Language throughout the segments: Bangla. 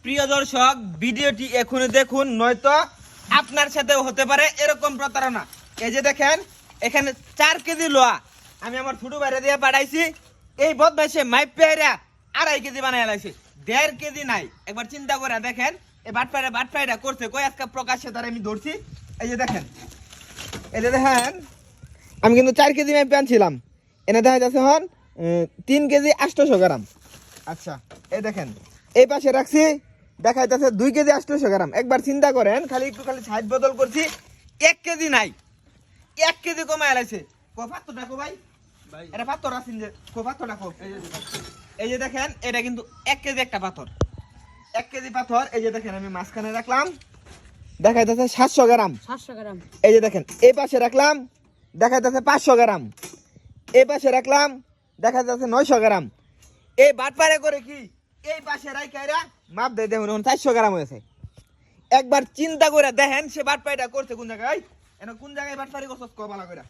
প্রিয় দর্শক, ভিডিওটি এখনই দেখুন, নয়তো আপনার সাথেও হতে পারে এরকম প্রতারণা। এই যে দেখেন, এখানে 4 কেজি লোহা আমি আমার ছোট বাইরে দিয়ে পাঠাইছি। এই বদমাইশে মাইপ পেয়ারা 2.5 কেজি বানাই লাইছে, 1.5 কেজি নাই। একবার চিন্তা করে দেখেন, এই বাটপাইটা করছে কই আজকে প্রকাশ্যে তার আমি ধরছি। এই যে দেখেন, আমি কিন্তু 4 কেজি মাইপ আনছিলাম, এনে দেখা যাচ্ছে হন 3 কেজি 800 গ্রাম। আচ্ছা, এই দেখেন এই পাশে রাখছি, দেখা যাচ্ছে 2 কেজি 800 গ্রাম। একবার চিন্তা করেন, খালি সাইড বদল করছি, 1 কেজি নাই, 1 কেজি কমায় আলাইছে। পাথর ডাকো ভাই, এটা পাথর আছেন যে, পাথর ডাকো। এই যে দেখেন, এটা কিন্তু 1 কেজি একটা পাথর, 1 কেজি পাথর। এই যে দেখেন, আমি মাঝখানে রাখলাম, দেখা যাচ্ছে 700 গ্রাম। এই যে দেখেন, এই পাশে রাখলাম, দেখা যাচ্ছে 500 গ্রাম। এই পাশে রাখলাম, দেখা যাচ্ছে 900 গ্রাম। এই বাটপারে করে কি এই পাশে রাইকাইরা মাপ দেয়, দেখুন 400 গ্রাম হয়েছে। একবার চিন্তা করে দেখেন, সে বাটপাইটা করছে কোন জায়গায়, এনে কোন জায়গায় বাটপারি করছস কো বালা কইরা।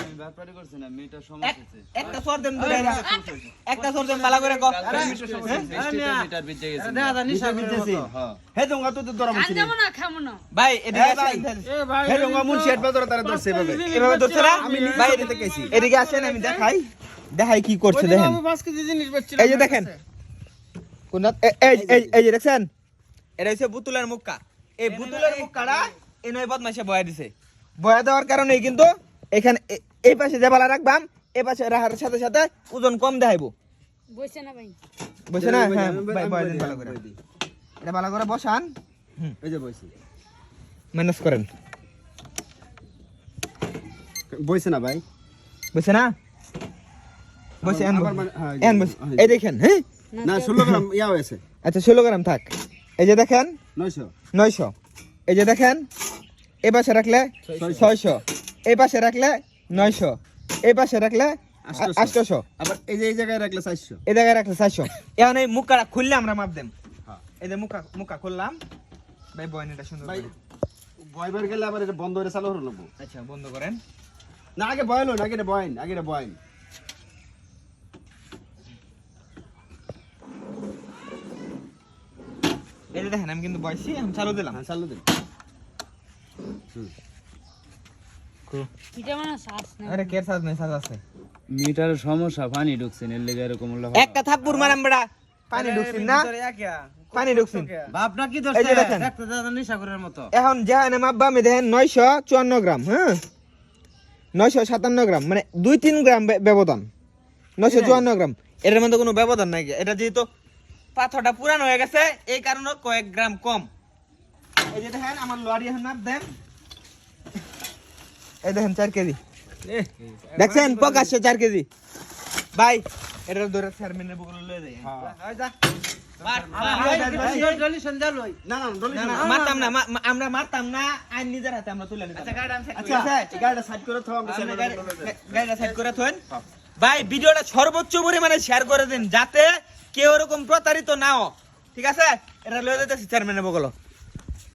আমি বাটপারি করছি না, মিটার সমস্যা আছে। একটা সর দেন তো গায়রা, একটা সর দেন বালা করে কো। মিটার বিজে গেছে, দেখা দা নিশা করতেছি। হ্যাঁ হে দঙ্গা তো দরা মুছি আনজামো না খামো না ভাই এদিকে এ ভাই, আসেন, হে দঙ্গা মুন শেট বাদরা তারা ধরছে এভাবে এভাবে ধরছে না আমি নিজে ভাই, দেখে গেছি। এদিকে আসেন, আমি দেখাই কি করছে দেখেন। আমি 5 কেজি জিনিস বেচছিলাম। এই যে দেখেন, কোন এই যে দেখছেন, এটা হচ্ছে বুতুলের মুক্কা। এই বুতুলের মুক্কাটা এই নয় বদমাইশে বয়া দিছে। বয়া দেওয়ার কারণে কিন্তু এখানে এই পাশে যে বালা রাখবাম, এই পাশে রাখার সাথে সাথে ওজন কম দেখাইবো। বসে না ভাই বুঝছে না? হ্যাঁ ভাই, বয়া দেন ভালো করে, এটা ভালো করে বসান, এই যে বইছি ম্যানেজ করেন। বইছে না ভাই, বুঝছে না? বসে আবার মানে- হ্যাঁ, বসে এই দেখেন। হ্যাঁ না 16 গ্রাম ইয়া হয়েছে, আচ্ছা, 16 গ্রাম থাক। এই যে দেখেন 900 900। এই যে দেখেন, এই পাশে রাখলে 600, এই পাশে রাখলে 900, এই পাশে রাখলে 800, আবার এই যে এই জায়গায় রাখলে 400। এই জায়গায় রাখলে 400। এখন এই মুখটা খুললে আমরা মাপ দেন। হ্যাঁ। এই যে মুখা খুললাম ভাই, বয়নিটা সুন্দর ভাই করে। বয়বার গেলে আবার এটা বন্ধ করে চালু হলো লাগবো। আচ্ছা, বন্ধ করেন। না আগে বয়ল না, আগে এটা বয়ন, আগে এটা বয়ন। এই যে দেখেন, আমি কিন্তু বয়সি, আমি চালু দিলাম। হ্যাঁ চালু দিন। পিঠা মানে শ্বাস না আরে কের সাজ নাই, সাজ আছে। মিটারের সমস্যা, পানি ঢুকছে এর লেগে এরকম হলো। একটা থাপ্পড় মারাম বড়া, পানি ঢুকছিস না, পানি ঢুকছিস। বাপনা কি এই যে দেখেন, দেখতে দাদা নিশা করার মতো। এখন যেখানে মাপবা আমি দেখেন 954 গ্রাম, হ্যাঁ 957 গ্রাম, মানে 2-3 গ্রাম ব্যবধান। 954 গ্রাম, এটার মধ্যে কোনো ব্যবধান নাই। এটা যেহেতু পাথরটা পুরানো হয়ে গেছে, এই কারণে কয়েক গ্রাম কম। এই যে দেখেন, আমার লরি এখন মাপ দেন। এই দেখেন 4 কেজি দেখছেন, প্রকাশ্যে 4 কেজি। ভাই এটা ধরে চেয়ারম্যানের বগলে লয়ে যাই। হ্যাঁ যা ডলি সঞ্জাল হই। না না ডলি না, মারতাম না, আমরা মারতাম না, আইন নিজের হাতে আমরা তুলে নিতাম। আচ্ছা গাড়ি ঠিক আছে? গাড়িটা সাইড করে থাও, আমরা আপনি গাড়িটা সাইড করে থুন। ভাই ভিডিওটা সর্বোচ্চ পরিমাণে শেয়ার করে দিন, যাতে কেউ এরকম প্রতারিত না হয়। ঠিক আছে? এটা লয়ে যাইতেছি চেয়ারম্যানের বগল।